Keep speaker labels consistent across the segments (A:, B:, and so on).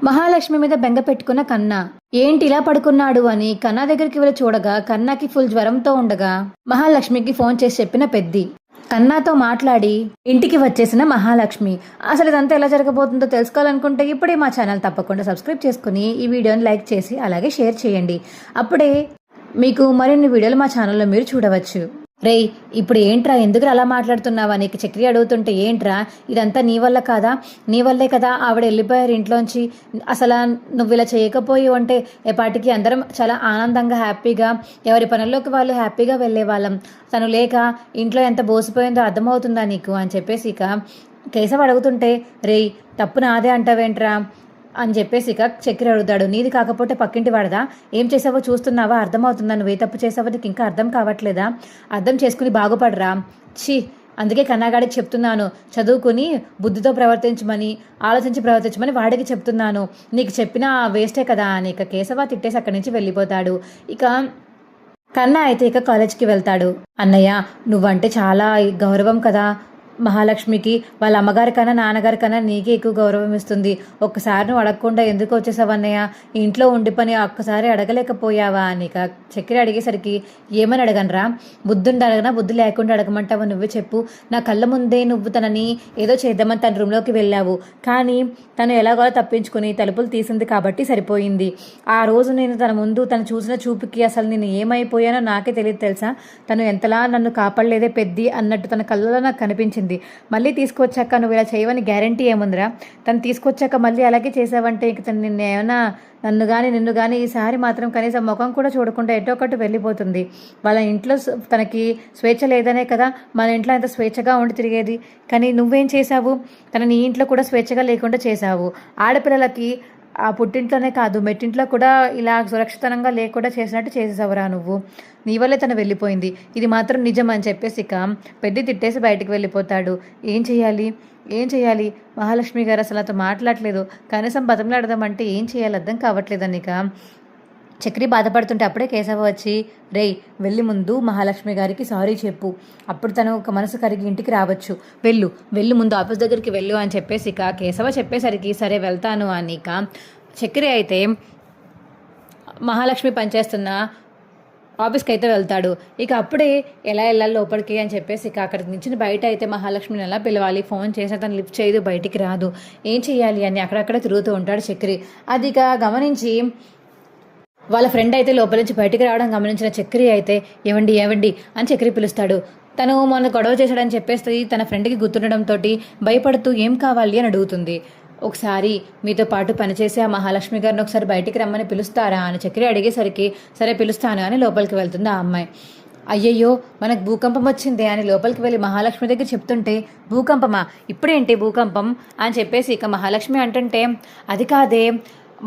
A: మహాలక్ష్మి మీద బెంగ పెట్టుకున్న కన్నా ఏంటి ఇలా పడుకున్నాడు అని కన్నా దగ్గరికి వెళ్ళి చూడగా కన్నాకి ఫుల్ జ్వరంతో ఉండగా మహాలక్ష్మికి ఫోన్ చేసి చెప్పిన పెద్ది కన్నాతో మాట్లాడి ఇంటికి వచ్చేసిన మహాలక్ష్మి. అసలు ఇదంతా ఎలా జరగబోతుందో తెలుసుకోవాలనుకుంటే ఇప్పుడే మా ఛానల్ తప్పకుండా సబ్స్క్రైబ్ చేసుకుని ఈ వీడియోని లైక్ చేసి అలాగే షేర్ చేయండి. అప్పుడే మీకు మరిన్ని వీడియోలు మా ఛానల్లో మీరు చూడవచ్చు. రేయ్, ఇప్పుడు ఏంట్రా, ఎందుకు అలా మాట్లాడుతున్నావా? నీకు చక్రి అడుగుతుంటే ఏంట్రా, ఇదంతా నీ వల్ల కాదా? నీ వల్లే కదా ఆవిడ వెళ్ళిపోయారు ఇంట్లోంచి. అసలు నువ్వు ఇలా చేయకపోయి ఉంటే ఎప్పటికీ అందరం చాలా ఆనందంగా హ్యాపీగా ఎవరి పనుల్లోకి వాళ్ళు హ్యాపీగా వెళ్ళే వాళ్ళం. తను లేక ఇంట్లో ఎంత బోసిపోయిందో అర్థమవుతుందా నీకు అని చెప్పేసి ఇక కేశవ్ అడుగుతుంటే, రేయ్ తప్పు నాదే అంటావేంట్రా అని చెప్పేసి ఇక చక్కెర అడుగుతాడు. నీది కాకపోతే పక్కింటి వాడదా? ఏం చేసావో చూస్తున్నావా? అర్థమవుతుందా నువ్వే తప్పు చేసావో? నీకు ఇంకా అర్థం కావట్లేదా? అర్థం చేసుకుని బాగుపడరా. ఛీ, అందుకే కన్నాగాడికి చెప్తున్నాను, చదువుకుని బుద్ధితో ప్రవర్తించమని, ఆలోచించి ప్రవర్తించమని వాడికి చెప్తున్నాను. నీకు చెప్పినా వేస్టే కదా అని ఇక కేశవ తిట్టేసి అక్కడి నుంచి వెళ్ళిపోతాడు. ఇక కన్నా అయితే ఇక కాలేజ్కి వెళ్తాడు. అన్నయ్య, నువ్వంటే చాలా గౌరవం కదా మహాలక్ష్మికి. వాళ్ళ అమ్మగారి కన్నా నాన్నగారి కన్నా నీకే ఎక్కువ గౌరవం ఇస్తుంది. ఒక్కసారి నువ్వు అడగకుండా ఎందుకు వచ్చేసావన్నయ్య? ఇంట్లో ఉండి పని ఒక్కసారి అడగలేకపోయావా అని ఇక చక్కెర అడిగేసరికి, ఏమని అడగనరా? బుద్ధుండి అడగనా, బుద్ధి లేకుండా అడగమంటావా? నువ్వే చెప్పు. నా కళ్ళ ముందే నువ్వు తనని ఏదో చేద్దామని తన రూమ్లోకి వెళ్ళావు, కానీ తను ఎలాగో తప్పించుకుని తలుపులు తీసింది కాబట్టి సరిపోయింది. ఆ రోజు నేను తన ముందు తను చూసిన చూపుకి అసలు నేను ఏమైపోయానో నాకే తెలియదు తెలుసా? తను ఎంతలా నన్ను కాపాడలేదే పెద్ది అన్నట్టు తన కళ్ళలో నాకు కనిపించింది. మళ్ళీ తీసుకొచ్చాక నువ్వు ఇలా చేయవని గ్యారంటీ ఏముందిరా? తను తీసుకొచ్చాక మళ్ళీ అలాగే చేసావంటే ఇక తను నిన్ను ఏమైనా నిన్ను కానీ ఈసారి మాత్రం కనీసం ముఖం కూడా చూడకుండా ఎటో ఒకటి వెళ్ళిపోతుంది. వాళ్ళ ఇంట్లో తనకి స్వేచ్ఛ లేదనే కదా మన ఇంట్లో ఎంత స్వేచ్ఛగా ఉండి తిరిగేది. కానీ నువ్వేం చేశావు? నీ ఇంట్లో కూడా స్వేచ్ఛగా లేకుండా చేశావు. ఆడపిల్లలకి ఆ పుట్టింట్లోనే కాదు మెట్టింట్లో కూడా ఇలా సురక్షితంగా లేకుండా చేసినట్టు చేసేసావురా నువ్వు. నీ వల్లే తను వెళ్ళిపోయింది, ఇది మాత్రం నిజం అని చెప్పేసి ఇక పెద్ద తిట్టేసి బయటికి వెళ్ళిపోతాడు. ఏం చేయాలి మహాలక్ష్మి గారు అసలు అతను మాట్లాడలేదు. కనీసం బతంలాడదామంటే ఏం చేయాలి అర్థం కావట్లేదని ఇక చక్రి బాధపడుతుంటే అప్పుడే కేశవ వచ్చి, రేయ్ వెళ్ళి ముందు మహాలక్ష్మి గారికి సారీ చెప్పు, అప్పుడు తను ఒక మనసు కరిగి ఇంటికి రావచ్చు. వెళ్ళు ముందు ఆఫీస్ దగ్గరికి వెళ్ళు అని చెప్పేసి ఇక కేశవ చెప్పేసరికి సరే వెళ్తాను అని ఇక చక్రి అయితే మహాలక్ష్మి పనిచేస్తున్న ఆఫీస్కి అయితే వెళ్తాడు. ఇక అప్పుడే ఎలా వెళ్ళాలి లోపలికి అని చెప్పేసి ఇక అక్కడికి నుంచి బయట అయితే మహాలక్ష్మిని ఎలా పిలవాలి, ఫోన్ చేసి తను లిఫ్ట్ చేయదు, బయటికి రాదు, ఏం చేయాలి అని అక్కడక్కడ తిరుగుతూ ఉంటాడు చక్రి. అది ఇక గమనించి వాళ్ళ ఫ్రెండ్ అయితే లోపల నుంచి బయటికి రావడం గమనించిన చక్రి అయితే, ఏవండి అని చక్రి పిలుస్తాడు. తను మొన్న గొడవ చేశాడని చెప్పేసి తన ఫ్రెండ్కి గుర్తుండడంతో భయపడుతూ ఏం కావాలి అని అడుగుతుంది. ఒకసారి మీతో పాటు పనిచేసే ఆ మహాలక్ష్మి గారిని ఒకసారి బయటికి రమ్మని పిలుస్తారా అని చక్రి అడిగేసరికి సరే పిలుస్తాను అని లోపలికి వెళ్తుంది ఆ అమ్మాయి. అయ్యయ్యో మనకు భూకంపం వచ్చింది అని లోపలికి వెళ్ళి మహాలక్ష్మి దగ్గర చెప్తుంటే, భూకంపమా? ఇప్పుడేంటి భూకంపం అని చెప్పేసి ఇక మహాలక్ష్మి అంటుంటే, అది కాదే,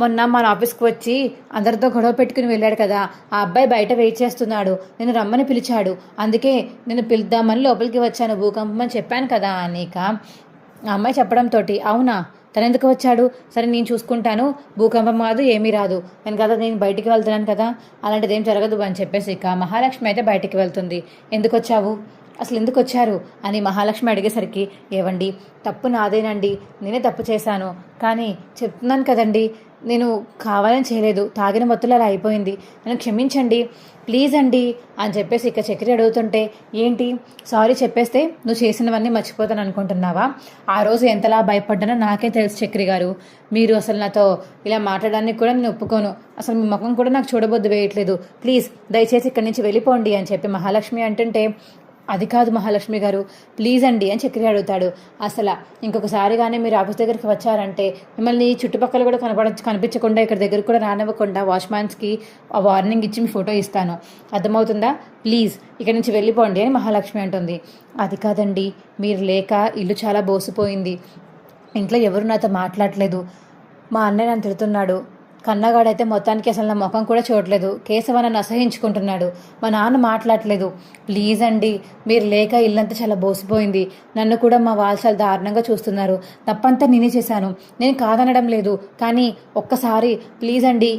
A: మొన్న మన ఆఫీస్కి వచ్చి అందరితో గొడవ పెట్టుకుని వెళ్ళాడు కదా, ఆ అబ్బాయి బయట వెయిట్ చేస్తున్నాడు, నేను రమ్మని పిలిచాడు, అందుకే నేను పిలుద్దామని లోపలికి వచ్చాను, భూకంపం అని చెప్పాను కదా అని ఇక ఆ అమ్మాయి చెప్పడంతో, అవునా తను ఎందుకు వచ్చాడు? సరే నేను చూసుకుంటాను, భూకంపం కాదు ఏమీ రాదు, నేను బయటికి వెళ్తున్నాను కదా, అలాంటిది ఏం జరగదు అని చెప్పేసి ఇక మహాలక్ష్మి అయితే బయటికి వెళ్తుంది. ఎందుకు వచ్చావు, అసలు ఎందుకు వచ్చారు అని మహాలక్ష్మి అడిగేసరికి, ఏవండి తప్పు నాదేనండి, నేనే తప్పు చేశాను, కానీ చెప్తున్నాను కదండి, నేను కావాలని చేయలేదు, తాగిన మత్తులో అలా అయిపోయింది, నన్ను క్షమించండి ప్లీజ్ అండి అని చెప్పేసి ఇక చక్రి అడుగుతుంటే, ఏంటి సారీ చెప్పేస్తే నువ్వు చేసినవన్నీ మర్చిపోతాను అనుకుంటున్నావా? ఆ రోజు ఎంతలా భయపడ్డానో నాకే తెలుసు చక్రి గారు. మీరు అసలు నాతో ఇలా మాట్లాడడానికి కూడా నేను ఒప్పుకోను, అసలు మీ ముఖం కూడా నాకు చూడబొద్దు వేయట్లేదు, ప్లీజ్ దయచేసి ఇక్కడి నుంచి వెళ్ళిపోండి అని చెప్పి మహాలక్ష్మి అంటుంటే, అది కాదు మహాలక్ష్మి గారు ప్లీజ్ అండి అని చక్రి అడుగుతాడు. అసలు ఇంకొకసారి కానీ మీరు ఆఫీస్ దగ్గరికి వచ్చారంటే మిమ్మల్ని చుట్టుపక్కల కూడా కనిపించకుండా ఇక్కడ దగ్గర కూడా రానివ్వకుండా వాచ్మ్యాన్స్కి ఆ వార్నింగ్ ఇచ్చి మీ ఫోటో ఇస్తాను, అర్థమవుతుందా? ప్లీజ్ ఇక్కడి నుంచి వెళ్ళిపోండి అని మహాలక్ష్మి అంటుంది. అది కాదండి, మీరు లేక ఇల్లు చాలా బోసిపోయింది, ఇంట్లో ఎవరు నాతో మాట్లాడలేదు, మా అన్నయ్య నన్ను తిడుతున్నాడు, కన్నగాడైతే మొత్తానికి అసలు నా ముఖం కూడా చూడట్లేదు. కేశవ నన్ను అసహించుకుంటున్నాడు. మా నాన్న మాట్లాడట్లేదు. ప్లీజ్ అండి, మీరు లేక ఇల్లంతా చాలా బోసిపోయింది. నన్ను కూడా మా వాళ్ళు చాలా దారుణంగా చూస్తున్నారు. తప్పంతా నేనే చేశాను. నేను కాదనడం లేదు, కానీ ఒక్కసారి ప్లీజ్ అండి,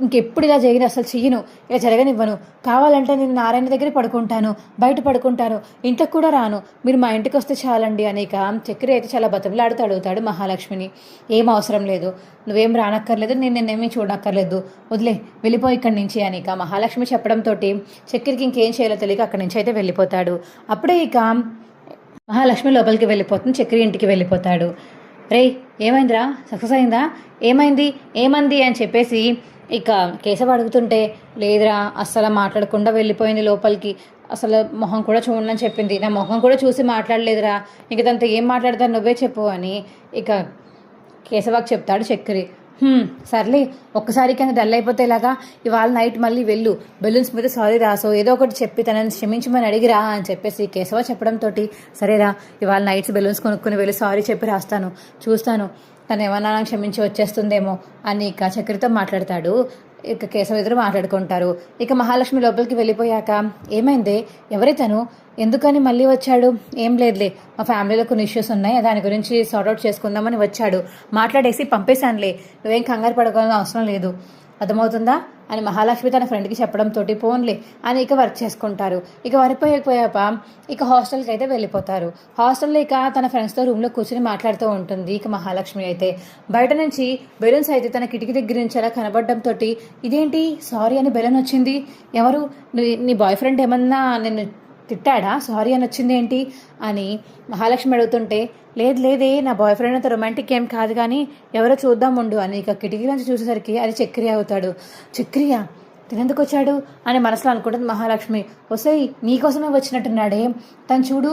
A: ఇంకెప్పుడు ఇలా జరిగిన అసలు చెయ్యను, ఇలా జరగనివ్వను. కావాలంటే నేను నారాయణ దగ్గర పడుకుంటాను, బయట పడుకుంటాను, ఇంట్లోకి కూడా రాను. మీరు మా ఇంటికి వస్తే చాలండి అనేక చక్రి అయితే చాలా బతిమలాడుతూ అడుగుతాడు మహాలక్ష్మిని. ఏం అవసరం లేదు, నువ్వేం రానక్కర్లేదు, నేనేమీ చూడక్కర్లేదు, వదిలే, వెళ్ళిపో ఇక్కడి నుంచి అని ఇక మహాలక్ష్మి చెప్పడంతో చక్రికి ఇంకేం చేయాలో తెలియక అక్కడి నుంచి అయితే వెళ్ళిపోతాడు. అప్పుడే ఇక మహాలక్ష్మి లోపలికి వెళ్ళిపోతుంది, చక్రి ఇంటికి వెళ్ళిపోతాడు. రే, ఏమైందిరా, సక్సెస్ అయిందా, ఏమంది అని చెప్పేసి ఇక కేశవ అడుగుతుంటే, లేదురా, అస్సలు మాట్లాడకుండా వెళ్ళిపోయింది లోపలికి, అసలు మొహం కూడా చూడని చెప్పింది, నా మొహం కూడా చూసి మాట్లాడలేదురా, ఇంక దాంతో ఏం మాట్లాడతాను నువ్వే చెప్పు అని ఇక కేశవాకి చెప్తాడు చక్రి. సర్లే, ఒక్కసారి కింద డల్ అయిపోతే ఇలాగా, ఇవాళ నైట్ మళ్ళీ వెళ్ళు, బెలూన్స్ మీద సారీ రాసో ఏదో ఒకటి చెప్పి తనని క్షమించమని అడిగిరా అని చెప్పేసి కేశవ చెప్పడంతో, సరేరా, ఇవాళ నైట్స్ బెలూన్స్ కొనుక్కుని వెళ్ళి సారీ చెప్పి రాస్తాను, చూస్తాను తను ఏమన్నా నాకు క్షమించి వచ్చేస్తుందేమో అని ఇక చక్రితో మాట్లాడతాడు. ఇక కేశవ ఎదురు మాట్లాడుకుంటారు. ఇక మహాలక్ష్మి లోపలికి వెళ్ళిపోయాక, ఏమైందే, ఎవరి తను, ఎందుకని మళ్ళీ వచ్చాడు? ఏం లేదులే, మా ఫ్యామిలీలో కొన్ని ఇష్యూస్ ఉన్నాయి, దాని గురించి సార్ట్అవుట్ చేసుకుందామని వచ్చాడు, మాట్లాడేసి పంపేశానులే, నువ్వేం కంగారు పడుకోవాలని అవసరం లేదు, అర్థమవుతుందా అని మహాలక్ష్మి తన ఫ్రెండ్కి చెప్పడంతో పోన్లే అని ఇక వర్క్ చేసుకుంటారు. ఇక వరిపోయాక ఇక హాస్టల్కి అయితే వెళ్ళిపోతారు. హాస్టల్లో ఇక తన ఫ్రెండ్స్తో రూమ్లో కూర్చొని మాట్లాడుతూ ఉంటుంది. ఇక మహాలక్ష్మి అయితే బయట నుంచి బెలూన్స్ అయితే తన కిటికీ దగ్గర నుంచి అలా కనబడడంతో, ఇదేంటి సారీ అని బెలూన్ వచ్చింది, ఎవరు, నీ బాయ్ ఫ్రెండ్ ఏమన్నా నిన్ను తిట్టాడా, సారీ అని వచ్చింది ఏంటి అని మహాలక్ష్మి అడుగుతుంటే, లేదే, నా బాయ్ ఫ్రెండ్ అంత రొమాంటిక్ ఏం కాదు, కానీ ఎవరో చూద్దాం ఉండు అని ఇక కిటికీ నుంచి చూసేసరికి అది చక్రి అవుతాడు. చక్రియా, తినేందుకు వచ్చాడు అని మనసులో అనుకుంటుంది మహాలక్ష్మి. వస్తాయి, నీకోసమే వచ్చినట్టున్నాడే, తను చూడు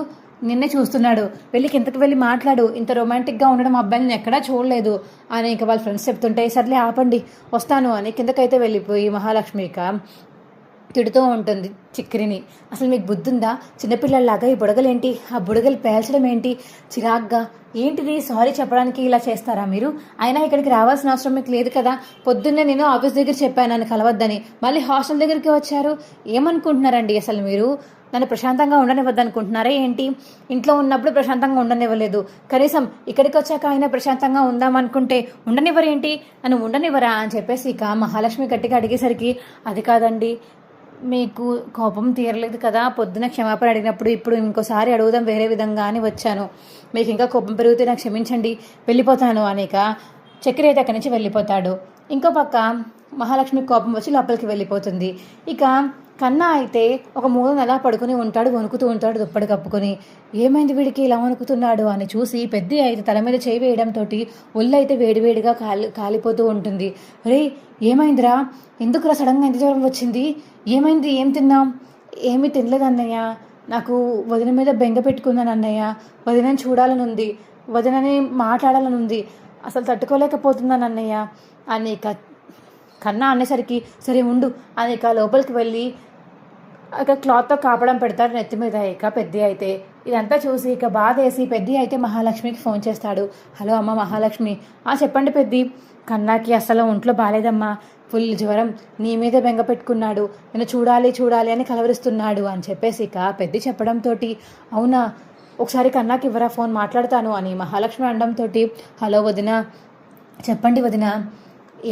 A: నిన్నే చూస్తున్నాడు, వెళ్ళి కిందకి వెళ్ళి మాట్లాడు, ఇంత రొమాంటిక్గా ఉండడం అబ్బాయిని ఎక్కడా చూడలేదు అని ఇక వాళ్ళ ఫ్రెండ్స్ చెప్తుంటే, సర్లే ఆపండి వస్తాను అని కిందకైతే వెళ్ళిపోయి మహాలక్ష్మి ఇక తిడుతూ ఉంటుంది చక్రిని. అసలు మీకు బుద్ధి ఉందా, చిన్నపిల్లల్లాగా ఈ బుడగలేంటి, ఆ బుడగలు పేల్చడం ఏంటి, చిరాగ్గా ఏంటిది, సారీ చెప్పడానికి ఇలా చేస్తారా మీరు, అయినా ఇక్కడికి రావాల్సిన అవసరం మీకు లేదు కదా, పొద్దున్నే నేను ఆఫీస్ దగ్గర చెప్పాను నన్ను కలవద్దని, మళ్ళీ హాస్టల్ దగ్గరికి వచ్చారు, ఏమనుకుంటున్నారండి అసలు మీరు, నన్ను ప్రశాంతంగా ఉండనివ్వద్దనుకుంటున్నారా ఏంటి, ఇంట్లో ఉన్నప్పుడు ప్రశాంతంగా ఉండనివ్వలేదు, కనీసం ఇక్కడికి వచ్చాక అయినా ప్రశాంతంగా ఉందామనుకుంటే ఉండనివ్వరేంటి, నన్ను ఉండనివ్వరా అని చెప్పేసి ఇక మహాలక్ష్మి గట్టిగా అడిగేసరికి, అది కాదండి, మీకు కోపం తీరలేదు కదా, పొద్దున క్షమాపణ అడిగినప్పుడు, ఇప్పుడు ఇంకోసారి అడుగుదాం వేరే విధంగా అని వచ్చాను, మీకు ఇంకా కోపం పెరిగితే నాకు క్షమించండి, వెళ్ళిపోతాను అనేక చక్రి అయితే అక్కడి నుంచి వెళ్ళిపోతాడు. ఇంకో పక్క మహాలక్ష్మి కోపం వచ్చి లోపలికి వెళ్ళిపోతుంది. ఇక కన్నా అయితే ఒక మూలను అలా పడుకుని ఉంటాడు, వణుకుతూ ఉంటాడు దుప్పటి కప్పుకొని. ఏమైంది వీడికి ఇలా వణుకుతున్నాడు అని చూసి పెద్ద అయితే తల మీద చేయి వేయడంతో ఒళ్ళు అయితే వేడివేడిగా కాలిపోతూ ఉంటుంది. రే, ఏమైందిరా, ఎందుకురా సడన్గా ఎంత జ్వరం వచ్చింది, ఏమైంది, ఏం తిన్నాం, ఏమీ తినలేదు అన్నయ్య, నాకు వదిన మీద బెంగ పెట్టుకున్నాను అన్నయ్య, వదినని చూడాలని ఉంది, వదినని మాట్లాడాలని ఉంది, అసలు తట్టుకోలేకపోతున్నాను అన్నయ్య అని ఇక కన్నా అనేసరికి, సరే ఉండు అని ఇక లోపలికి వెళ్ళి ఇక క్లాత్తో కాపడం పెడతాడు నెత్తి మీద. ఇక పెద్ద అయితే ఇదంతా చూసి ఇక బాధ వేసి పెద్ద అయితే మహాలక్ష్మికి ఫోన్ చేస్తాడు. హలో అమ్మ మహాలక్ష్మి, చెప్పండి పెద్ది, కన్నాకి అసలు ఒంట్లో బాగాలేదమ్మా, ఫుల్ జ్వరం, నీ మీద బెంగ పెట్టుకున్నాడు, నేను చూడాలి అని కలవరిస్తున్నాడు అని చెప్పేసి ఇక పెద్ద చెప్పడంతో, అవునా, ఒకసారి కన్నాకి ఇవ్వరా ఫోన్, మాట్లాడతాను అని మహాలక్ష్మి అనడంతో, హలో వదిన, చెప్పండి వదిన,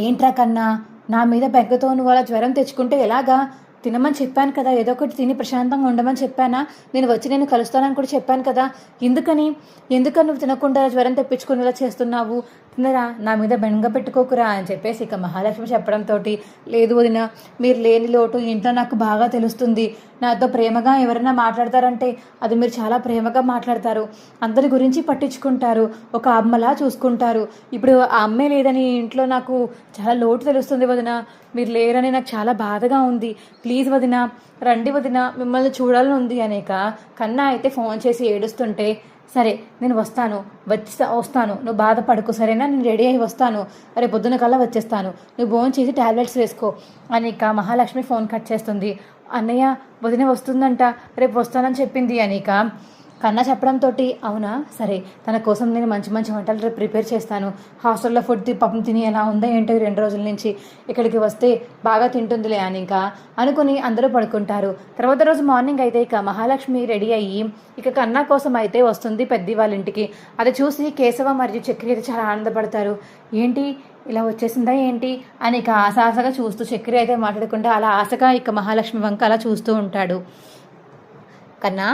A: ఏంట్రా కన్నా, నా మీద బెంగతో నువ్వు అలా జ్వరం తెచ్చుకుంటే ఎలాగా, తినమని చెప్పాను కదా, ఏదో ఒకటి తిని ప్రశాంతంగా ఉండమని చెప్పానా, నేను కలుస్తానని కూడా చెప్పాను కదా, ఎందుకని నువ్వు తినకుండా జ్వరం తెప్పించుకునేలా చేస్తున్నావు, తినరా, నా మీద బెంగ పెట్టుకోకురా అని చెప్పేసి ఇక మహాలక్ష్మి చెప్పడంతో, లేదు వదిన, మీరు లేని లోటు ఇంట్లో నాకు బాగా తెలుస్తుంది, నాతో ప్రేమగా ఎవరైనా మాట్లాడతారంటే అది మీరు చాలా ప్రేమగా మాట్లాడతారు, అందరి గురించి పట్టించుకుంటారు, ఒక అమ్మలా చూసుకుంటారు, ఇప్పుడు ఆ అమ్మే లేదని ఇంట్లో నాకు చాలా లోటు తెలుస్తుంది వదిన, మీరు లేరని నాకు చాలా బాధగా ఉంది, ప్లీజ్ వదిన, రండి వదిన, మిమ్మల్ని చూడాలని ఉంది అనేక కన్నా అయితే ఫోన్ చేసి ఏడుస్తుంటే, సరే నేను వస్తాను నువ్వు బాధపడుకో సరేనా, నేను రెడీ అయ్యి వస్తాను, రేపు పొద్దున కల్లా వచ్చేస్తాను, నువ్వు ఫోన్ చేసి టాబ్లెట్స్ వేసుకో అని ఇక మహాలక్ష్మి ఫోన్ కట్ చేస్తుంది. అన్నయ్య వదిన వస్తుందంట, రేపు వస్తానని చెప్పింది అనిక కన్నా చెప్పడంతో అవునా సరే తన కోసం నేను మంచి మంచి వంటలు రేపు ప్రిపేర్ చేస్తాను. హాస్టల్లో ఫుడ్ పాపం తిని ఎలా ఉందో ఏంటో 2 రోజుల నుంచి, ఇక్కడికి వస్తే బాగా తింటుందిలే అని ఇంకా అనుకుని అందరూ పడుకుంటారు. తర్వాత రోజు మార్నింగ్ అయితే ఇక మహాలక్ష్మి రెడీ అయ్యి ఇక కన్నా కోసం అయితే వస్తుంది పెద్ద వాళ్ళ ఇంటికి. అది చూసి కేశవ మరియు చక్రి అయితే చాలా ఆనందపడతారు. ఏంటి ఇలా వచ్చేసిందా ఏంటి అని ఇక ఆశగా చూస్తూ చక్రి అయితే మాట్లాడకుండా అలా ఆశగా ఇక మహాలక్ష్మి వంక అలా చూస్తూ ఉంటాడు. కన్నా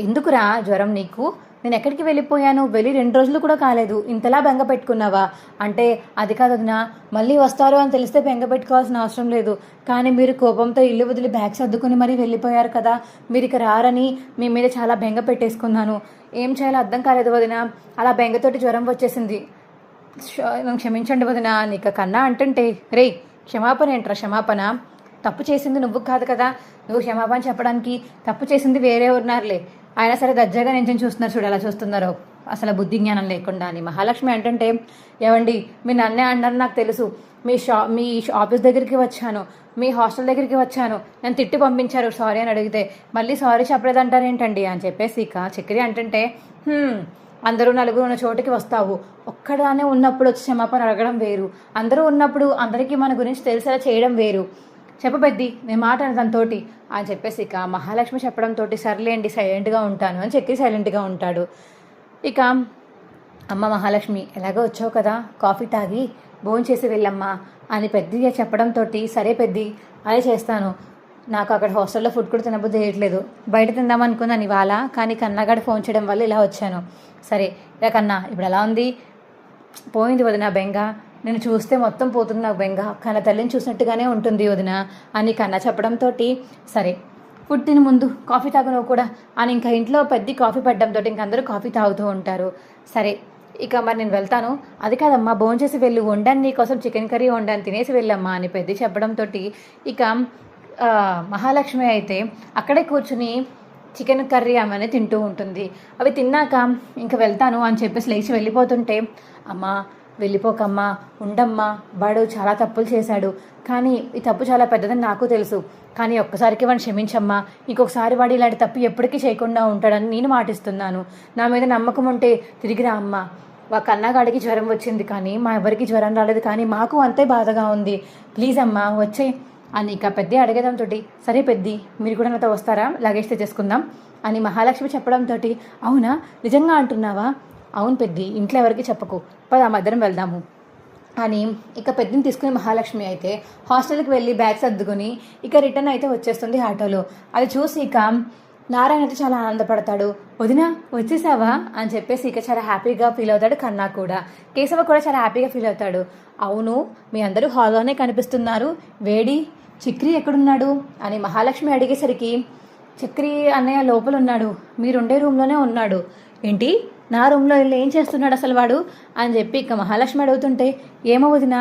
A: ఎందుకురా జ్వరం నీకు? నేను ఎక్కడికి వెళ్ళిపోయాను? వెళ్ళి 2 రోజులు కూడా కాలేదు, ఇంతలా బెంగ పెట్టుకున్నావా? అంటే అది కాదు వదినా, మళ్ళీ వస్తారు అని తెలిస్తే బెంగ పెట్టుకోవాల్సిన అవసరం లేదు. కానీ మీరు కోపంతో ఇల్లు వదిలి బ్యాగ్స్ సర్దుకుని మరీ వెళ్ళిపోయారు కదా, మీరు ఇక రారని మీ మీద చాలా బెంగ పెట్టేసుకున్నాను. ఏం చేయాలో అర్థం కాలేదు వదినా, అలా బెంగతోటి జ్వరం వచ్చేసింది. నన్ను క్షమించండి వదినా. నీకు కన్నా అంటుంటే రే క్షమాపణ ఏంట్రా క్షమాపణ? తప్పు చేసింది నువ్వు కాదు కదా, నువ్వు క్షమాపణ చెప్పడానికి తప్పు చేసింది వేరే ఉన్నారులే. అయినా సరే దర్జాగా నేను చూస్తున్నారు చూడు ఎలా చూస్తున్నారో, అసలు బుద్ధి జ్ఞానం లేకుండా అని మహాలక్ష్మి అంటుంటే, ఏవండి మీరు నన్నే అన్నారు నాకు తెలుసు, మీ ఆఫీస్ దగ్గరికి వచ్చాను, మీ హాస్టల్ దగ్గరికి వచ్చాను, నన్ను తిట్టి పంపించారు సారీ అని అడిగితే మళ్ళీ సారీ చెప్పలేదంటారేంటండి అని చెప్పేసి ఇక చక్రి అంటుంటే, అందరూ నలుగురు ఉన్న చోటుకి వస్తావు, ఒక్కడానే ఉన్నప్పుడు వచ్చి క్షమాపణ అడగడం వేరు, అందరూ ఉన్నప్పుడు అందరికీ మన గురించి తెలిసేలా చేయడం వేరు. చెప్పబెద్ది నేను మాట్లాడిన దానితోటి అని చెప్పేసి ఇక మహాలక్ష్మి చెప్పడంతో సర్లేండి సైలెంట్గా ఉంటాను అని చెప్పి సైలెంట్గా ఉంటాడు. ఇక అమ్మ మహాలక్ష్మి ఎలాగో వచ్చావు కదా, కాఫీ తాగి భోంచేసి వెళ్ళమ్మా అని పెద్దగా చెప్పడంతో సరే పెద్ది అదే చేస్తాను, నాకు అక్కడ హాస్టల్లో ఫుడ్ కూడా తినబుద్ధి చేయట్లేదు, బయట తిందామనుకున్నాను ఇవాళ, కానీ కన్నగాడు ఫోన్ చేయడం వల్ల ఇలా వచ్చాను. సరే ఇలా కన్నా ఇప్పుడు ఎలా ఉంది? పోయింది వదిన బెంగ, నేను చూస్తే మొత్తం పోతుంది నాకు బెంగ, కన్న తల్లిని చూసినట్టుగానే ఉంటుంది వదిన అని కన్న చెప్పడంతో సరే ఫుడ్ తిని ముందు కాఫీ తాగు నువ్వు కూడా అని ఇంకా ఇంట్లో పెద్ద కాఫీ పడ్డంతో ఇంక అందరూ కాఫీ తాగుతూ ఉంటారు. సరే ఇక మరి నేను వెళ్తాను, అది కాదమ్మా భోంచేసి వెళ్ళు, వండాను నీకోసం చికెన్ కర్రీ వండాను తినేసి వెళ్ళమ్మా అని పెద్ద చెప్పడంతో ఇక మహాలక్ష్మి అయితే అక్కడే కూర్చుని చికెన్ కర్రీ ఆమెనే తింటూ ఉంటుంది. అవి తిన్నాక ఇంకా వెళ్తాను అని చెప్పేసి లేచి వెళ్ళిపోతుంటే, అమ్మా వెళ్ళిపోకమ్మా ఉండమ్మా, వాడు చాలా తప్పులు చేశాడు, కానీ ఈ తప్పు చాలా పెద్దదని నాకు తెలుసు, కానీ ఒక్కసారికి వాడిని క్షమించమ్మా, ఇంకొకసారి వాడు ఇలాంటి తప్పు ఎప్పటికీ చేయకుండా ఉంటాడని నేను మాటిస్తున్నాను, నా మీద నమ్మకం ఉంటే తిరిగి రా అమ్మా. కన్నగాడికి జ్వరం వచ్చింది కానీ మా ఎవరికి జ్వరం రాలేదు, కానీ మాకు అంతే బాధగా ఉంది, ప్లీజ్ అమ్మా వచ్చే అని ఇక పెద్ద అడగడంతో సరే పెద్ది మీరు కూడా నాతో వస్తారా, లగేజ్ తెచ్చేసుకుందాం అని మహాలక్ష్మి చెప్పడంతో అవునా నిజంగా అంటున్నావా? అవును పెద్ది ఇంట్లో ఎవరికి చెప్పకు, పద మధ్యాహ్నం వెళ్దాము అని ఇక పెద్దని తీసుకుని మహాలక్ష్మి అయితే హాస్టల్కి వెళ్ళి బ్యాగ్స్ సర్దుకుని ఇక రిటర్న్ అయితే వచ్చేస్తుంది ఆటోలో. అది చూసి ఇక నారాయణ అయితే చాలా ఆనందపడతాడు. వదిన వచ్చేసావా అని చెప్పేసి ఇక చాలా హ్యాపీగా ఫీల్ అవుతాడు. కన్నా కూడా, కేశవ కూడా చాలా హ్యాపీగా ఫీల్ అవుతాడు. అవును మీ అందరూ హాల్లోనే కనిపిస్తున్నారు, వేడి చక్రి ఎక్కడున్నాడు అని మహాలక్ష్మి అడిగేసరికి, చక్రి అన్నయ్య లోపల ఉన్నాడు, మీరుండే రూమ్లోనే ఉన్నాడు. ఏంటి నా రూమ్లో వెళ్ళి ఏం చేస్తున్నాడు అసలు వాడు అని చెప్పి ఇక మహాలక్ష్మి అడుగుతుంటే, ఏమో వదిన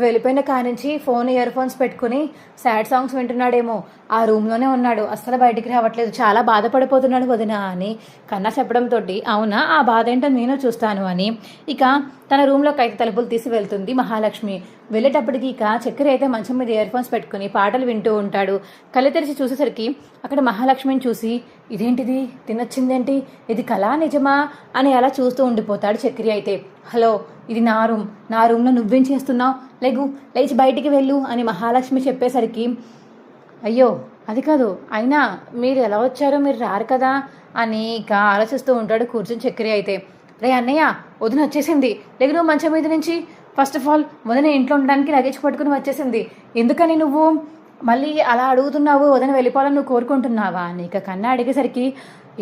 A: వెళ్ళిపోయిన కాడి నుంచి ఇయర్ ఫోన్స్ పెట్టుకుని సాడ్ సాంగ్స్ వింటున్నాడేమో, ఆ రూమ్లోనే ఉన్నాడు, అస్సలు బయటికి రావట్లేదు, చాలా బాధపడిపోతున్నాడు వదిన అని కన్నా చెప్పడంతో అవునా ఆ బాధ ఏంటో నేను చూస్తాను అని ఇక తన రూమ్లోకి అయితే తలుపులు తీసి వెళ్తుంది మహాలక్ష్మి. వెళ్ళేటప్పటికి ఇక చక్కెర అయితే మంచం మీద ఇయర్ ఫోన్స్ పెట్టుకుని పాటలు వింటూ ఉంటాడు. కళ్ళు తెరిచి చూసేసరికి అక్కడ మహాలక్ష్మిని చూసి, ఇదేంటిది తినొచ్చిందేంటి, ఇది కళా నిజమా అని అలా చూస్తూ ఉండిపోతాడు చక్రి అయితే. హలో ఇది నా రూమ్లో నువ్వేం చేస్తున్నావు, లేచి బయటికి వెళ్ళు అని మహాలక్ష్మి చెప్పేసరికి, అయ్యో అది కాదు అయినా మీరు ఎలా వచ్చారో మీరు రారు కదా అని ఇక ఆలోచిస్తూ ఉంటాడు కూర్చొని చక్రి అయితే. రే అన్నయ్య వదిన వచ్చేసింది, నువ్వు మంచం మీద నుంచి, ఫస్ట్ ఆఫ్ ఆల్ వదిన ఇంట్లో ఉండడానికి లగేజ్ పట్టుకుని వచ్చేసింది, ఎందుకని నువ్వు మళ్ళీ అలా అడుగుతున్నావు, వదిన వెళ్ళిపోవాలని నువ్వు కోరుకుంటున్నావా అని ఇక కన్నా అడిగేసరికి,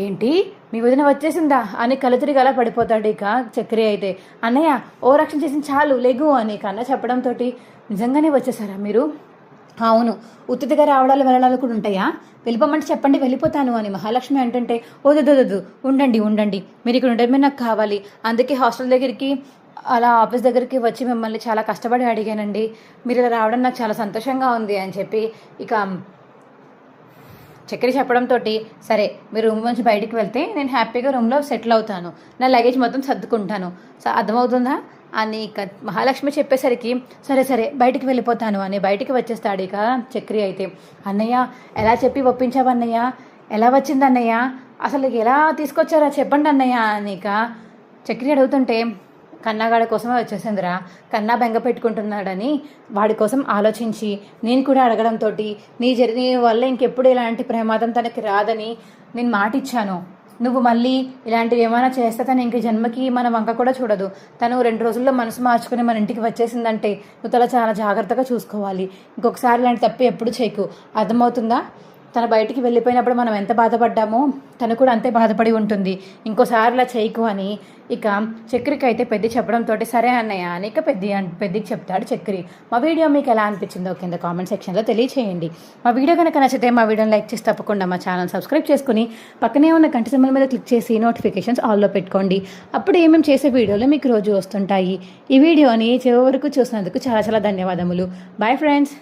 A: ఏంటి మీ వదిన వచ్చేసిందా అని కలుతురిగా అలా పడిపోతాడు ఇక చక్రి అయితే. అన్నయ్య ఓ రక్షణ చేసింది చాలు లెగు అని కన్నా చెప్పడంతో, నిజంగానే వచ్చేసారా మీరు? అవును, ఉత్తిగా రావడాలు వెళ్ళడాలు కూడా ఉంటాయా, వెళ్ళిపోమంటే చెప్పండి వెళ్ళిపోతాను అని మహాలక్ష్మి అంటుంటే, వద్దు ఉండండి మీరు ఇక్కడ ఉండడమే నాకు కావాలి, అందుకే హాస్టల్ దగ్గరికి అలా ఆఫీస్ దగ్గరికి వచ్చి మిమ్మల్ని చాలా కష్టపడి అడిగానండి, మీరు ఇలా రావడం నాకు చాలా సంతోషంగా ఉంది అని చెప్పి ఇక చక్కెర చెప్పడంతో, సరే మీరు రూమ్ నుంచి బయటికి వెళ్తే నేను హ్యాపీగా రూమ్లో సెటిల్ అవుతాను, నా లగేజ్ మొత్తం సర్దుకుంటాను, అర్థమవుతుందా అని ఇక మహాలక్ష్మి చెప్పేసరికి, సరే బయటికి వెళ్ళిపోతాను అని బయటికి వచ్చేస్తాడు ఇక చక్రి అయితే. అన్నయ్య ఎలా చెప్పి ఒప్పించావు అన్నయ్య, ఎలా వచ్చింది అన్నయ్య అసలు ఎలా తీసుకొచ్చారా చెప్పండి అన్నయ్య నీక చక్రి అడుగుతుంటే కన్నాగాడి కోసమే వచ్చేసిందిరా. కన్నా బెంగ పెట్టుకుంటున్నాడని వాడి కోసం ఆలోచించి నేను కూడా అడగడంతో నీ వల్ల ఇంకెప్పుడు ఇలాంటి ప్రమాదం తనకి రాదని నేను మాట ఇచ్చాను. నువ్వు మళ్ళీ ఇలాంటివి ఏమైనా చేస్తే తను ఇంక జన్మకి మన వంక కూడా చూడదు. తను 2 రోజుల్లో మనసు మార్చుకుని మన ఇంటికి వచ్చేసిందంటే నువ్వు తల చాలా జాగ్రత్తగా చూసుకోవాలి. ఇంకొకసారి ఇలాంటి తప్పు ఎప్పుడు చేయకు, అర్థమవుతుందా? తను బయటికి వెళ్ళిపోయినప్పుడు మనం ఎంత బాధపడ్డామో తను కూడా అంతే బాధపడి ఉంటుంది. ఇంకోసారి ఇలా చేయకు అని ఇక చక్రికి అయితే పెద్ది చెప్పడంతో సరే అన్నయ్య అని ఇక పెద్దికి చెప్తాడు చక్రి. మా వీడియో మీకు ఎలా అనిపించిందో కింద కామెంట్ సెక్షన్లో తెలియచేయండి. మా వీడియో కనుక నచ్చితే మా వీడియోని లైక్ చేసి తప్పకుండా మా ఛానల్ సబ్స్క్రైబ్ చేసుకుని పక్కనే ఉన్న గంట సింబల్ మీద క్లిక్ చేసి నోటిఫికేషన్స్ ఆల్లో పెట్టుకోండి. అప్పుడు ఏమేమి చేసే వీడియోలు మీకు రోజు వస్తుంటాయి. ఈ వీడియోని చివరి వరకు చూసినందుకు చాలా చాలా ధన్యవాదములు. Bye friends.